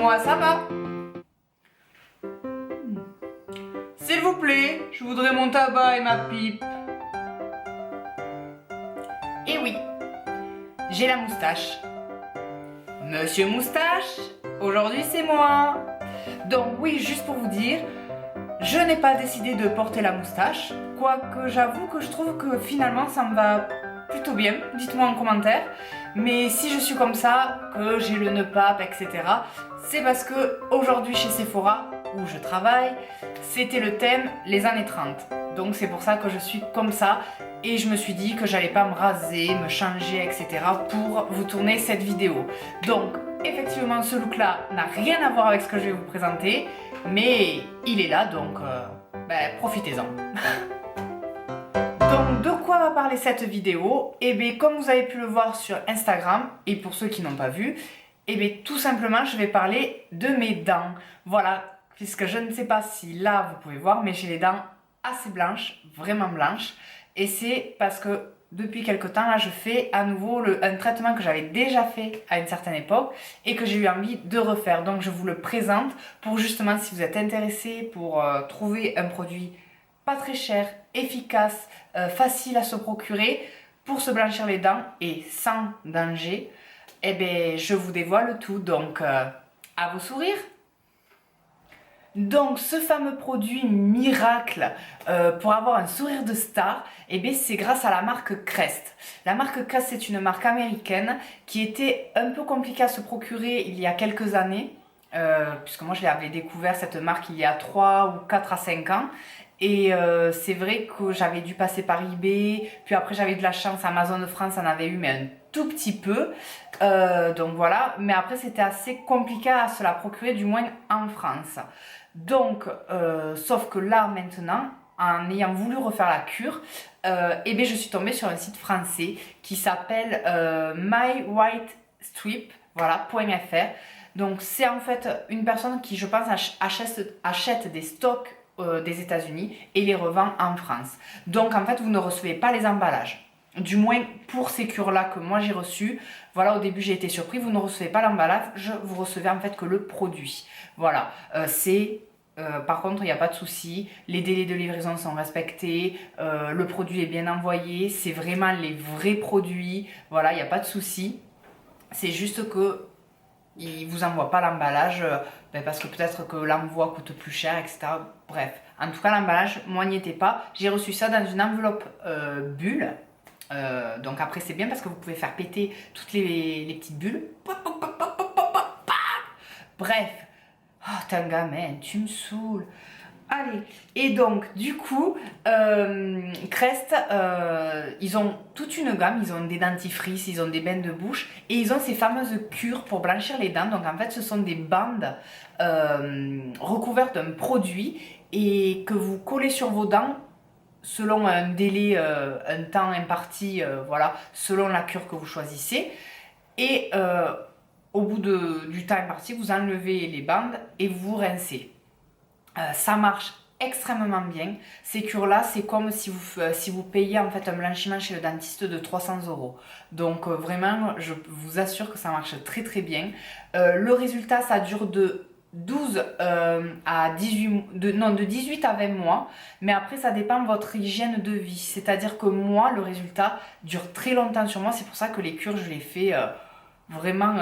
Moi ça va. S'il vous plaît, je voudrais mon tabac et ma pipe. Et oui, j'ai la moustache. Monsieur Moustache, aujourd'hui c'est moi. Donc oui, juste pour vous dire, je n'ai pas décidé de porter la moustache, quoique j'avoue que je trouve que finalement ça me va plutôt bien, dites-moi en commentaire. Mais si je suis comme ça, que j'ai le nœud pape, etc., c'est parce que aujourd'hui chez Sephora, où je travaille, c'était le thème les années 30. Donc c'est pour ça que je suis comme ça et je me suis dit que j'allais pas me raser, me changer, etc. pour vous tourner cette vidéo. Donc effectivement ce look là n'a rien à voir avec ce que je vais vous présenter, mais il est là donc profitez-en. Donc de quoi va parler cette vidéo? Eh bien comme vous avez pu le voir sur Instagram, et pour ceux qui n'ont pas vu, eh bien tout simplement je vais parler de mes dents. Voilà, puisque je ne sais pas si là vous pouvez voir, mais j'ai les dents assez blanches, vraiment blanches. Et c'est parce que depuis quelque temps là je fais à nouveau un traitement que j'avais déjà fait à une certaine époque et que j'ai eu envie de refaire. Donc je vous le présente pour justement si vous êtes intéressé pour trouver un produit pas très cher, efficace, facile à se procurer pour se blanchir les dents et sans danger. Eh bien je vous dévoile tout, donc à vos sourires. Donc ce fameux produit miracle pour avoir un sourire de star, eh bien c'est grâce à la marque Crest. La marque Crest c'est une marque américaine qui était un peu compliquée à se procurer il y a quelques années, puisque moi je l'avais découvert cette marque il y a 3 ou 4 à 5 ans. Et c'est vrai que j'avais dû passer par eBay, puis après j'avais de la chance, Amazon de France en avait eu mais un tout petit peu, donc voilà, mais après c'était assez compliqué à se la procurer, du moins en France. Donc, sauf que là maintenant, en ayant voulu refaire la cure, eh bien, je suis tombée sur un site français qui s'appelle mywhitestrip, voilà, .fr. Donc c'est en fait une personne qui je pense achète des stocks des États-Unis et les revend en France. Donc en fait vous ne recevez pas les emballages. Du moins pour ces cures-là que moi j'ai reçues, voilà, au début j'ai été surpris, vous ne recevez pas l'emballage, vous recevez en fait que le produit. Voilà, par contre il n'y a pas de souci, les délais de livraison sont respectés, le produit est bien envoyé, c'est vraiment les vrais produits, voilà, il n'y a pas de souci. C'est juste que il vous envoie pas l'emballage parce que peut-être que l'envoi coûte plus cher, etc. Bref, en tout cas l'emballage, moi n'y était pas. J'ai reçu ça dans une enveloppe bulle. Donc après c'est bien parce que vous pouvez faire péter toutes les petites bulles. Bref, oh t'es un gamin, tu me saoules. Allez, et donc du coup, Crest, ils ont toute une gamme, ils ont des dentifrices, ils ont des bains de bouche et ils ont ces fameuses cures pour blanchir les dents. Donc en fait ce sont des bandes recouvertes d'un produit et que vous collez sur vos dents selon un délai, un temps imparti, voilà, selon la cure que vous choisissez. Et au bout du temps imparti, vous enlevez les bandes et vous rincez. Ça marche extrêmement bien. Ces cures-là, c'est comme si vous payiez en fait un blanchiment chez le dentiste de 300 €. Donc vraiment, je vous assure que ça marche très très bien. Le résultat, ça dure de 12 à 18, de 18 à 20 mois, mais après ça dépend de votre hygiène de vie. C'est-à-dire que moi, le résultat dure très longtemps sur moi. C'est pour ça que les cures, je les fais vraiment...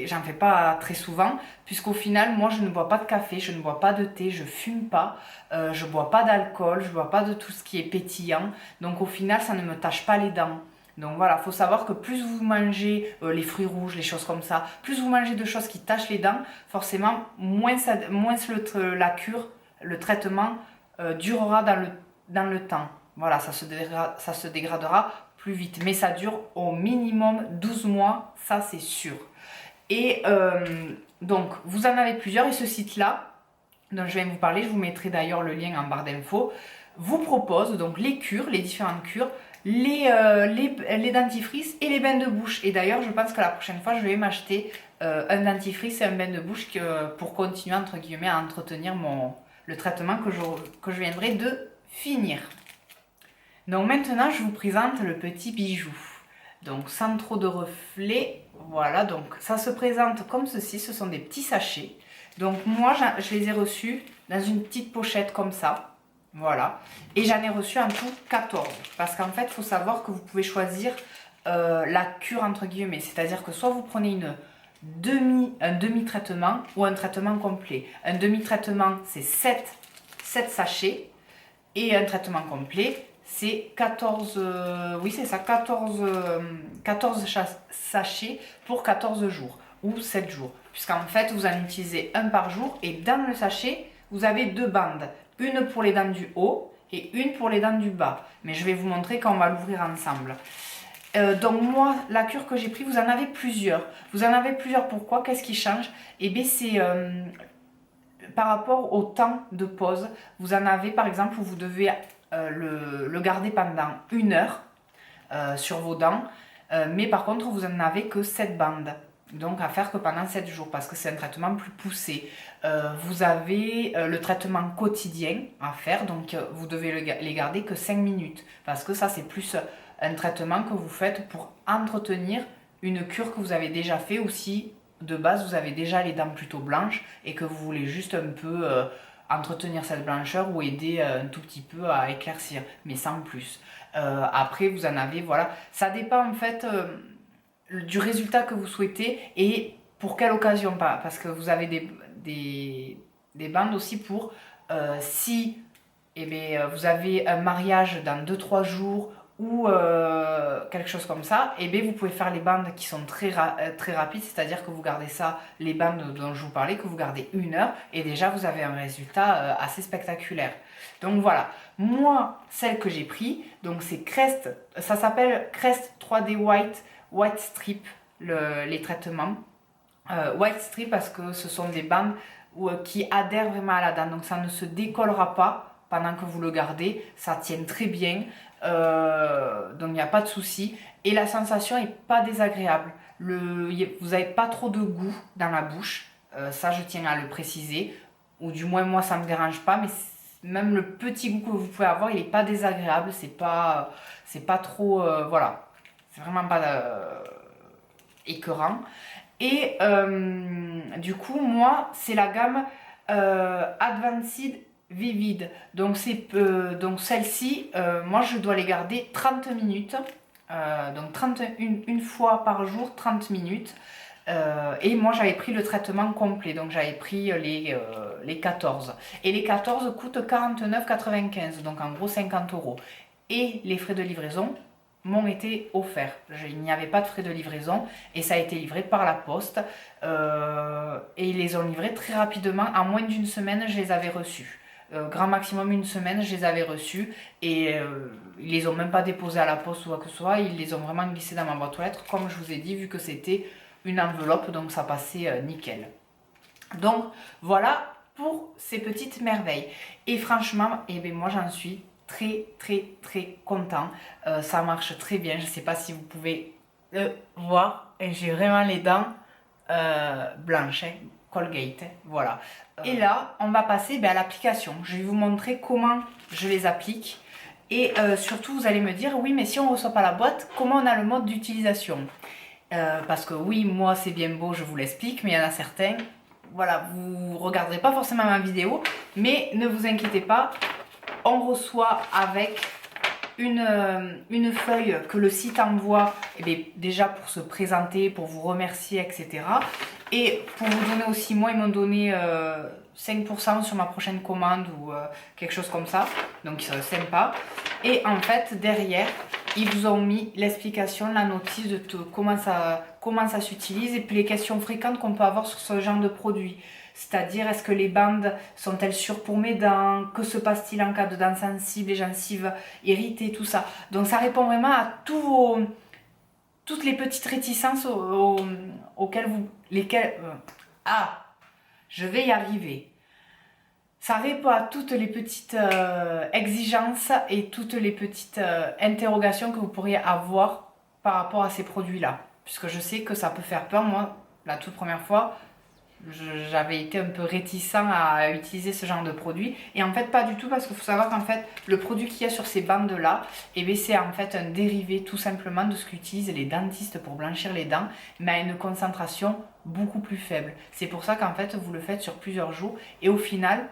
j'en fais pas très souvent, puisqu'au final, moi je ne bois pas de café, je ne bois pas de thé, je fume pas, je bois pas d'alcool, je bois pas de tout ce qui est pétillant, donc au final ça ne me tâche pas les dents. Donc voilà, il faut savoir que plus vous mangez les fruits rouges, les choses comme ça, plus vous mangez de choses qui tâchent les dents, forcément moins la cure, le traitement durera dans le temps. Voilà, ça se dégradera plus vite, mais ça dure au minimum 12 mois, ça c'est sûr. Et donc vous en avez plusieurs et ce site là dont je viens de vous parler, je vous mettrai d'ailleurs le lien en barre d'infos, vous propose donc les cures, les différentes cures, les dentifrices et les bains de bouche. Et d'ailleurs je pense que la prochaine fois je vais m'acheter un dentifrice et un bain de bouche pour continuer entre guillemets à entretenir le traitement que je viendrai de finir. Donc maintenant je vous présente le petit bijou. Donc sans trop de reflets, Voilà, donc ça se présente comme ceci, ce sont des petits sachets. Donc moi, je les ai reçus dans une petite pochette comme ça. Voilà. Et j'en ai reçu en tout 14. Parce qu'en fait, il faut savoir que vous pouvez choisir la cure entre guillemets. C'est-à-dire que soit vous prenez un demi-traitement ou un traitement complet. Un demi-traitement, c'est 7 sachets. Et un traitement complet, c'est 14, oui c'est ça, 14 sachets pour 14 jours ou 7 jours. Puisqu'en fait, vous en utilisez un par jour et dans le sachet, vous avez 2 bandes. Une pour les dents du haut et une pour les dents du bas. Mais je vais vous montrer quand on va l'ouvrir ensemble. Donc moi, la cure que j'ai pris, vous en avez plusieurs. Vous en avez plusieurs, pourquoi? Qu'est-ce qui change? Eh bien c'est par rapport au temps de pause. Vous en avez par exemple où vous devez le garder pendant 1 heure sur vos dents. Mais par contre, vous n'en avez que 7 bandes. Donc à faire que pendant 7 jours parce que c'est un traitement plus poussé. Vous avez le traitement quotidien à faire. Donc vous devez les garder que 5 minutes. Parce que ça c'est plus un traitement que vous faites pour entretenir une cure que vous avez déjà fait ou si de base vous avez déjà les dents plutôt blanches et que vous voulez juste un peu entretenir cette blancheur ou aider un tout petit peu à éclaircir, mais sans plus. Après vous en avez, voilà, ça dépend en fait du résultat que vous souhaitez et pour quelle occasion, pas parce que vous avez des bandes aussi pour si eh bien, vous avez un mariage dans 2-3 jours ou quelque chose comme ça, et bien vous pouvez faire les bandes qui sont très rapides, c'est-à-dire que vous gardez ça, les bandes dont je vous parlais, que vous gardez 1 heure, et déjà vous avez un résultat assez spectaculaire. Donc voilà, moi, celle que j'ai pris, donc c'est Crest, ça s'appelle Crest 3D White Strip, les traitements. White Strip parce que ce sont des bandes qui adhèrent vraiment à la dent, donc ça ne se décollera pas pendant que vous le gardez, ça tient très bien, donc il n'y a pas de souci et la sensation est pas désagréable. Vous n'avez pas trop de goût dans la bouche, ça je tiens à le préciser, ou du moins moi ça me dérange pas, mais même le petit goût que vous pouvez avoir il n'est pas désagréable, c'est pas trop, voilà, c'est vraiment pas écœurant. Et du coup moi c'est la gamme Advanced Vivid. Donc celle-ci, moi je dois les garder 30 minutes. Donc une fois par jour, 30 minutes. Et moi j'avais pris le traitement complet. Donc j'avais pris les 14. Et les 14 coûtent 49,95. Donc en gros 50 euros. Et les frais de livraison m'ont été offerts. Il n'y avait pas de frais de livraison et ça a été livré par la poste. Et ils les ont livrés très rapidement. En moins d'une semaine, je les avais reçus. Grand maximum 1 semaine, je les avais reçus et ils les ont même pas déposés à la poste ou quoi que ce soit, ils les ont vraiment glissés dans ma boîte aux lettres, comme je vous ai dit, vu que c'était une enveloppe, donc ça passait nickel. Donc voilà pour ces petites merveilles. Et franchement, eh bien, moi j'en suis très content. Ça marche très bien, je sais pas si vous pouvez le voir, et j'ai vraiment les dents blanches, hein. Colgate, voilà. Et là, on va passer à l'application. Je vais vous montrer comment je les applique. Et surtout, vous allez me dire, oui, mais si on ne reçoit pas la boîte, comment on a le mode d'utilisation? Parce que oui, moi, c'est bien beau, je vous l'explique, mais il y en a certains, voilà, vous ne regarderez pas forcément ma vidéo, mais ne vous inquiétez pas, on reçoit avec une feuille que le site envoie déjà pour se présenter, pour vous remercier, etc. Et pour vous donner aussi, moi ils m'ont donné 5% sur ma prochaine commande ou quelque chose comme ça, donc c'est sympa. Et en fait derrière ils vous ont mis l'explication, la notice de comment ça s'utilise et puis les questions fréquentes qu'on peut avoir sur ce genre de produit. C'est-à-dire, est-ce que les bandes sont-elles sûres pour mes dents? Que se passe-t-il en cas de dents sensibles, les gencives irritées, tout ça. Donc ça répond vraiment à toutes les petites réticences auxquelles je vais y arriver. Ça répond à toutes les petites exigences et toutes les petites interrogations que vous pourriez avoir par rapport à ces produits-là. Puisque je sais que ça peut faire peur, moi, la toute première fois. j'avais été un peu réticent à utiliser ce genre de produit. Et en fait, pas du tout, parce qu'il faut savoir qu'en fait, le produit qu'il y a sur ces bandes-là, c'est en fait un dérivé tout simplement de ce qu'utilisent les dentistes pour blanchir les dents, mais à une concentration beaucoup plus faible. C'est pour ça qu'en fait, vous le faites sur plusieurs jours. Et au final,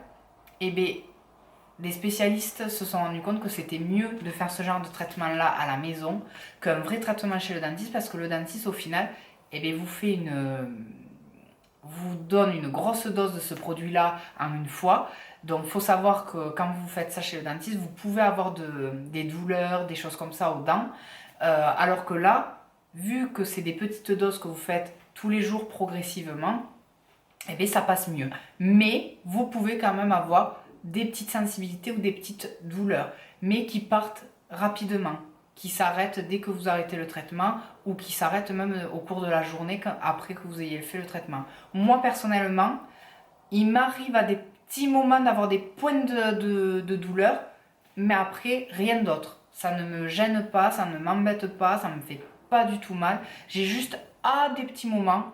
des spécialistes se sont rendus compte que c'était mieux de faire ce genre de traitement-là à la maison qu'un vrai traitement chez le dentiste, parce que le dentiste, au final, vous donne une grosse dose de ce produit-là en une fois. Donc, il faut savoir que quand vous faites ça chez le dentiste, vous pouvez avoir des douleurs, des choses comme ça aux dents. Alors que là, vu que c'est des petites doses que vous faites tous les jours progressivement, ça passe mieux. Mais vous pouvez quand même avoir des petites sensibilités ou des petites douleurs, mais qui partent rapidement, qui s'arrêtent dès que vous arrêtez le traitement, ou qui s'arrêtent même au cours de la journée après que vous ayez fait le traitement. Moi personnellement, il m'arrive à des petits moments d'avoir des points de douleur, mais après rien d'autre. Ça ne me gêne pas, ça ne m'embête pas, ça me fait pas du tout mal. J'ai juste à des petits moments,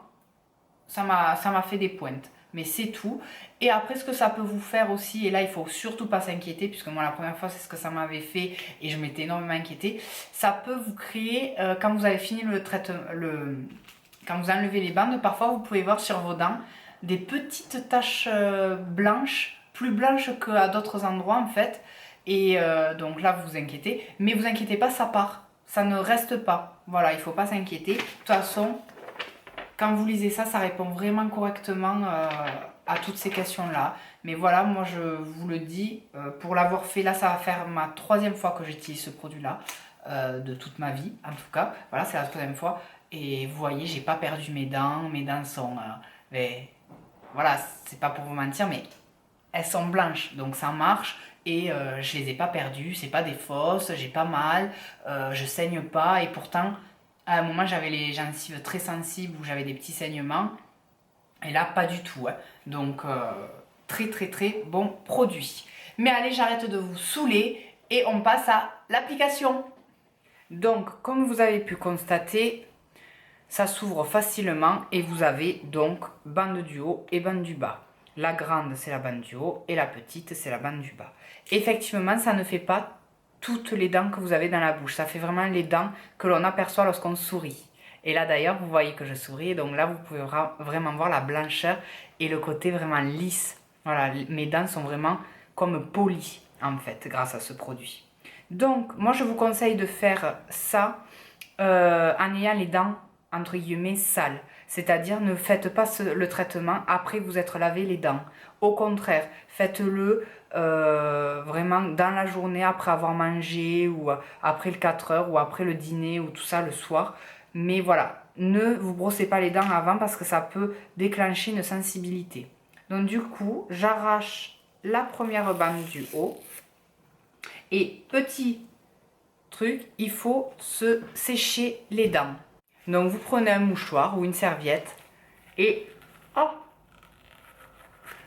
ça m'a fait des pointes, mais c'est tout. Et après, ce que ça peut vous faire aussi, et là il faut surtout pas s'inquiéter, puisque moi la première fois c'est ce que ça m'avait fait et je m'étais énormément inquiétée, ça peut vous créer, quand vous avez fini le traitement, quand vous enlevez les bandes, parfois vous pouvez voir sur vos dents des petites taches blanches, plus blanches qu'à d'autres endroits en fait. Et donc là vous vous inquiétez, mais vous inquiétez pas, ça part, ça ne reste pas. Voilà, il faut pas s'inquiéter. De toute façon, quand vous lisez ça, ça répond vraiment correctement à toutes ces questions-là. Mais voilà, moi je vous le dis, pour l'avoir fait, là ça va faire ma 3e fois que j'utilise ce produit-là, de toute ma vie en tout cas. Voilà, c'est la 3e fois. Et vous voyez, j'ai pas perdu mes dents sont... voilà, c'est pas pour vous mentir, mais elles sont blanches, donc ça marche. Et je les ai pas perdues, c'est pas des fausses, j'ai pas mal, je saigne pas, et pourtant... À un moment, j'avais les gencives très sensibles où j'avais des petits saignements. Et là, pas du tout. Hein. Donc, très très très bon produit. Mais allez, j'arrête de vous saouler et on passe à l'application. Donc, comme vous avez pu constater, ça s'ouvre facilement et vous avez donc bande du haut et bande du bas. La grande, c'est la bande du haut et la petite, c'est la bande du bas. Effectivement, ça ne fait pas toutes les dents que vous avez dans la bouche. Ça fait vraiment les dents que l'on aperçoit lorsqu'on sourit. Et là d'ailleurs, vous voyez que je souris. Donc là, vous pouvez vraiment voir la blancheur et le côté vraiment lisse. Voilà, mes dents sont vraiment comme polies en fait grâce à ce produit. Donc, moi je vous conseille de faire ça en ayant les dents entre guillemets sales. C'est-à-dire, ne faites pas le traitement après vous être lavé les dents. Au contraire, faites-le vraiment dans la journée après avoir mangé, ou après le 4 heures, ou après le dîner, ou tout ça le soir. Mais voilà, ne vous brossez pas les dents avant parce que ça peut déclencher une sensibilité. Donc du coup, j'arrache la première bande du haut. Et petit truc, il faut se sécher les dents. Donc vous prenez un mouchoir ou une serviette et... Oh,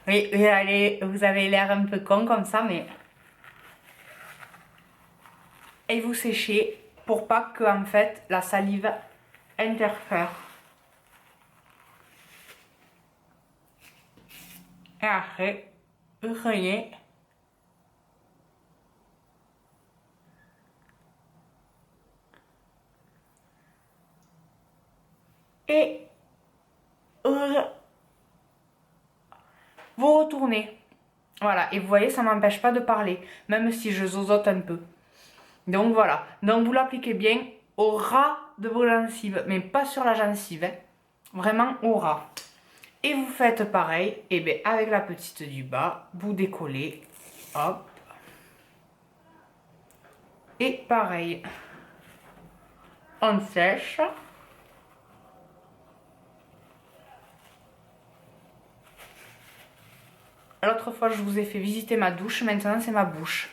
oui, vous avez l'air un peu con comme ça, mais... Et vous séchez pour pas que en fait la salive interfère. Et après, vous prenez et vous retournez. Voilà, et vous voyez, ça m'empêche pas de parler, même si je zozote un peu. Donc voilà, donc vous l'appliquez bien au ras de vos gencives, mais pas sur la gencive, hein. Vraiment au ras. Et vous faites pareil, et bien avec la petite du bas, vous décollez, hop. Et pareil, on sèche. L'autre fois, je vous ai fait visiter ma douche, maintenant c'est ma bouche.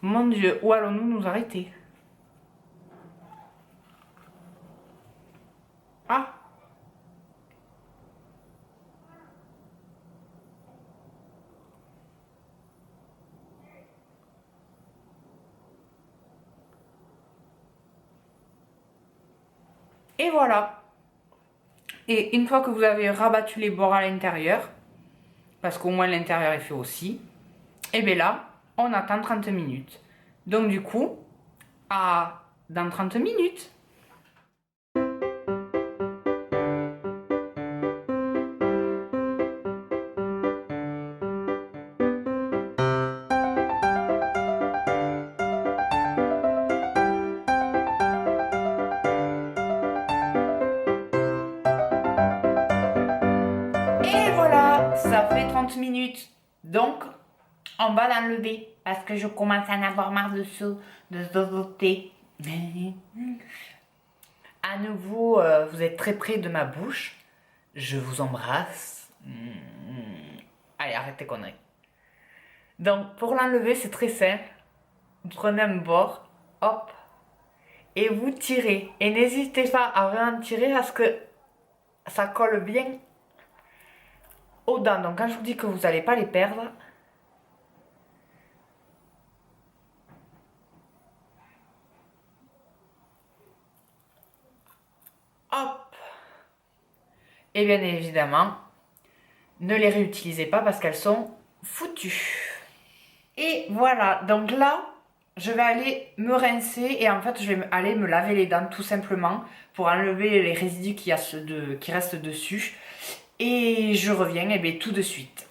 Mon Dieu, où allons-nous nous arrêter? Ah! Et voilà. Et une fois que vous avez rabattu les bords à l'intérieur, parce qu'au moins l'intérieur est fait aussi, et bien là, on attend 30 minutes. Donc du coup, dans 30 minutes. Et voilà, ça fait 30 minutes. Donc, on va l'enlever parce que je commence à en avoir marre de zozoter. À nouveau, vous êtes très près de ma bouche. Je vous embrasse. Allez, arrêtez conneries. Donc, pour l'enlever, c'est très simple. Vous prenez un bord, hop, et vous tirez. Et n'hésitez pas à vraiment tirer parce que ça colle bien aux dents. Donc, quand je vous dis que vous n'allez pas les perdre, hop. Et bien évidemment, ne les réutilisez pas parce qu'elles sont foutues. Et voilà, donc là, je vais aller me rincer et en fait, je vais aller me laver les dents tout simplement pour enlever les résidus qui restent dessus. Et je reviens et bien, tout de suite.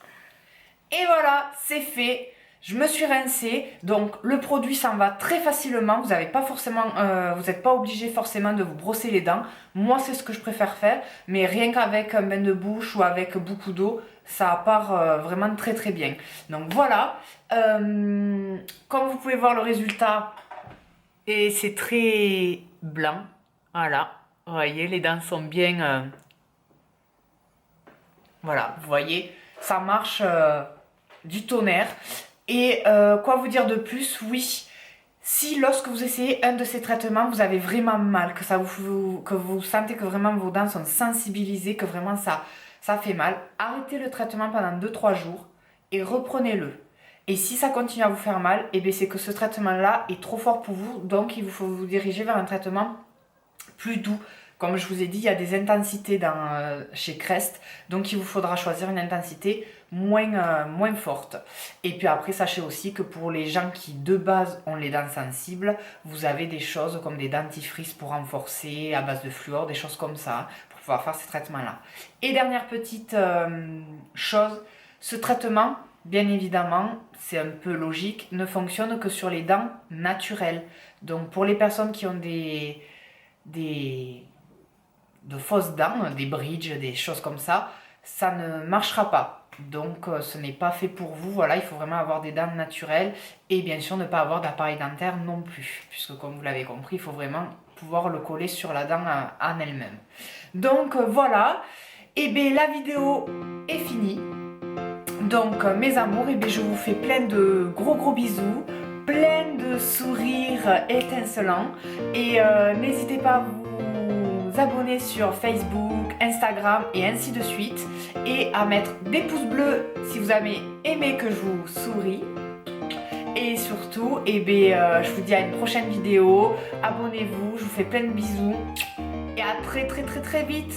Et voilà, c'est fait. Je me suis rincée, donc le produit s'en va très facilement. Vous n'êtes pas obligé forcément de vous brosser les dents. Moi, c'est ce que je préfère faire, mais rien qu'avec un bain de bouche ou avec beaucoup d'eau, ça part vraiment très très bien. Donc voilà, comme vous pouvez voir le résultat, et c'est très blanc. Voilà, vous voyez, les dents sont bien. Voilà, vous voyez, ça marche du tonnerre. Et quoi vous dire de plus? Oui, si lorsque vous essayez un de ces traitements, vous avez vraiment mal, que vous sentez que vraiment vos dents sont sensibilisées, que vraiment ça fait mal, arrêtez le traitement pendant 2-3 jours et reprenez-le. Et si ça continue à vous faire mal, et bien c'est que ce traitement-là est trop fort pour vous, donc il vous faut vous diriger vers un traitement plus doux. Comme je vous ai dit, il y a des intensités chez Crest, donc il vous faudra choisir une intensité moins forte. Et puis après, sachez aussi que pour les gens qui de base ont les dents sensibles, vous avez des choses comme des dentifrices pour renforcer à base de fluor, des choses comme ça, pour pouvoir faire ces traitements-là. Et dernière petite chose, ce traitement, bien évidemment, c'est un peu logique, ne fonctionne que sur les dents naturelles. Donc pour les personnes qui ont de fausses dents, des bridges, des choses comme ça ne marchera pas. Donc ce n'est pas fait pour vous. Voilà, il faut vraiment avoir des dents naturelles et bien sûr ne pas avoir d'appareil dentaire non plus, puisque comme vous l'avez compris, il faut vraiment pouvoir le coller sur la dent en elle-même. Donc voilà, et bien la vidéo est finie. Donc mes amours, et bien je vous fais plein de gros bisous, plein de sourires étincelants et n'hésitez pas à vous abonner sur Facebook, Instagram et ainsi de suite et à mettre des pouces bleus si vous avez aimé que je vous souris. Et surtout, eh bien, je vous dis à une prochaine vidéo, abonnez-vous, je vous fais plein de bisous et à très vite.